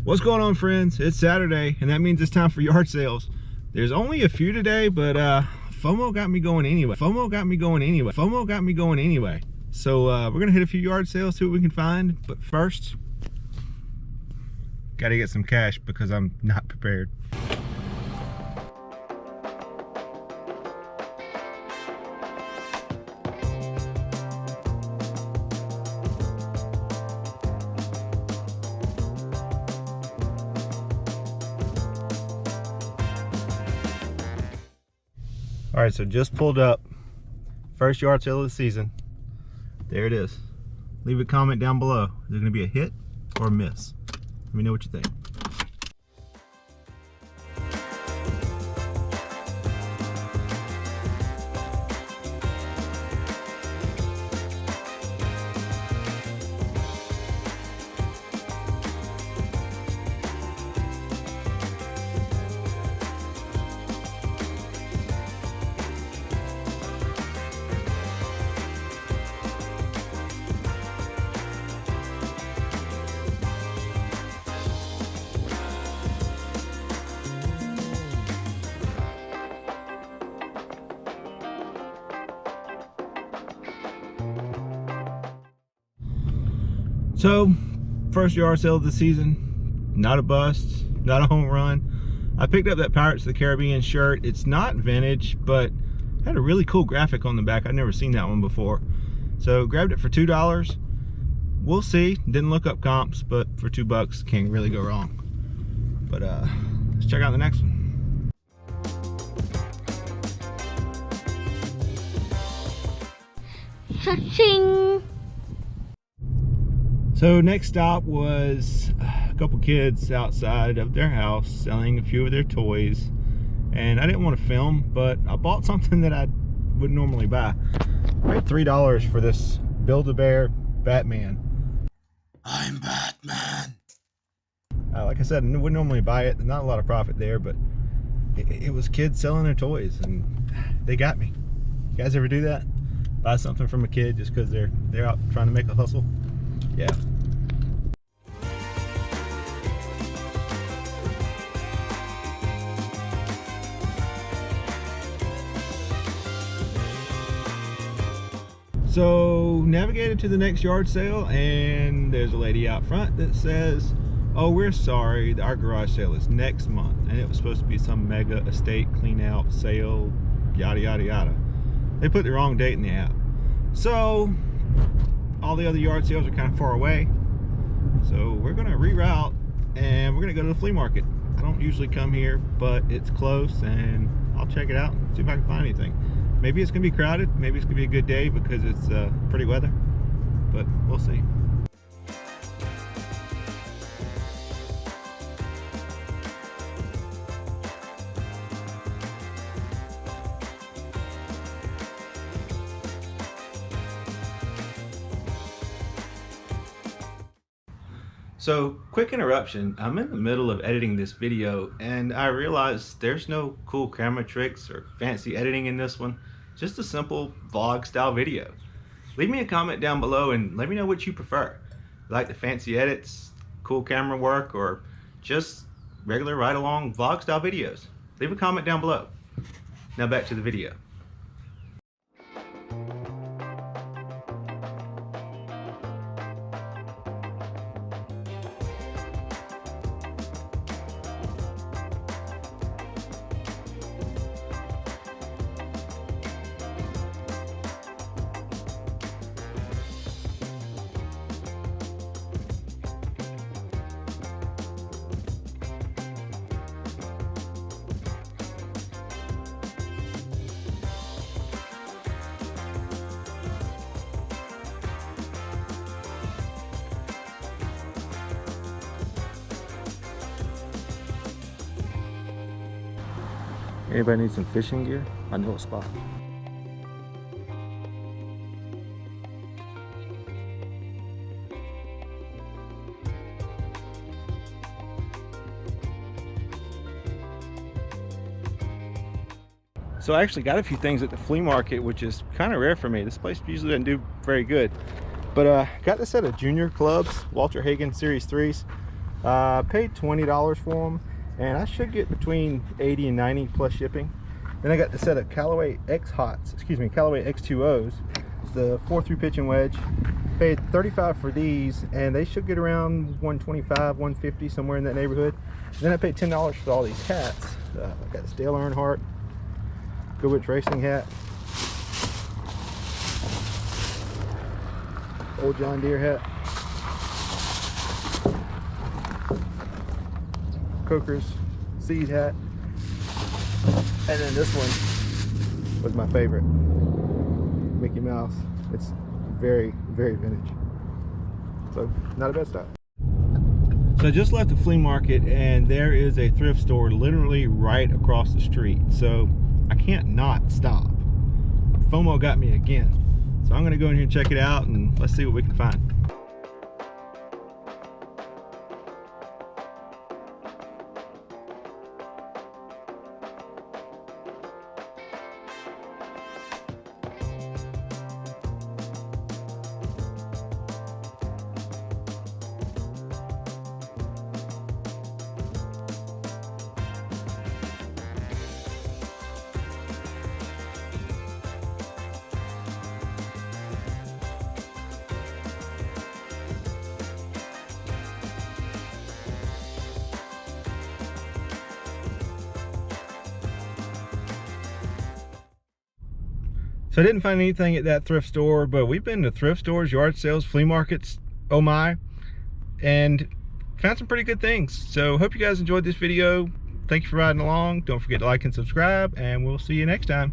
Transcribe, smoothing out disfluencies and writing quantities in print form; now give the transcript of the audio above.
What's going on, friends? It's Saturday, and that means it's time for yard sales. There's only a few today, but FOMO got me going anyway. FOMO got me going anyway. FOMO got me going anyway. So we're gonna hit a few yard sales, see what we can find. But first, gotta get some cash because I'm not prepared. All right, so just pulled up. First yard sale of the season. There it is. Leave a comment down below. Is it gonna be a hit or a miss? Let me know what you think. So, first yard sale of the season, not a bust, not a home run. I picked up that Pirates of the Caribbean shirt. It's not vintage, but it had a really cool graphic on the back. I'd never seen that one before. So, grabbed it for $2. We'll see. Didn't look up comps, but for $2, can't really go wrong. But let's check out the next one. Cha-ching! So next stop was a couple kids outside of their house selling a few of their toys, and I didn't want to film, but I bought something that I wouldn't normally buy. I paid $3 for this Build-A-Bear Batman. I'm Batman. Like I said, I wouldn't normally buy it. There's not a lot of profit there, but it was kids selling their toys, and they got me. You guys ever do that? Buy something from a kid just because they're out trying to make a hustle? Yeah. So navigated to the next yard sale, and there's a lady out front that says, "Oh, we're sorry, our garage sale is next month," and it was supposed to be some mega estate clean out sale, yada yada yada. They put the wrong date in the app. So all the other yard sales are kind of far away, so we're gonna reroute and we're gonna go to the flea market. I don't usually come here, but it's close, and I'll check it out and see if I can find anything. Maybe it's gonna be crowded, maybe it's gonna be a good day because it's pretty weather, but we'll see. So, quick interruption. I'm in the middle of editing this video, and I realized there's no cool camera tricks or fancy editing in this one. Just a simple vlog style video. Leave me a comment down below and let me know what you prefer. Like the fancy edits, cool camera work, or just regular ride along vlog style videos. Leave a comment down below. Now back to the video. Anybody need some fishing gear? I know a spot. So I actually got a few things at the flea market, which is kind of rare for me. This place usually doesn't do very good. But got this set of junior clubs, Walter Hagen Series 3s. Paid $20 for them, and I should get between 80 and 90 plus shipping. Then I got the set of Callaway Callaway X2Os. It's the 4-3 pitch and wedge. Paid $35 for these, and they should get around 125, 150, somewhere in that neighborhood. Then I paid $10 for all these hats. I got this Dale Earnhardt Goodwitch Racing hat, old John Deere hat, Coker's Seed hat, and then this one was my favorite, Mickey Mouse. It's very, very vintage, so not a bad style. So I just left the flea market, and there is a thrift store literally right across the street, so I can't not stop. FOMO got me again, so I'm gonna go in here and check it out, and let's see what we can find. So I didn't find anything at that thrift store, but we've been to thrift stores, yard sales, flea markets, oh my, and found some pretty good things. So hope you guys enjoyed this video. Thank you for riding along. Don't forget to like and subscribe, and we'll see you next time.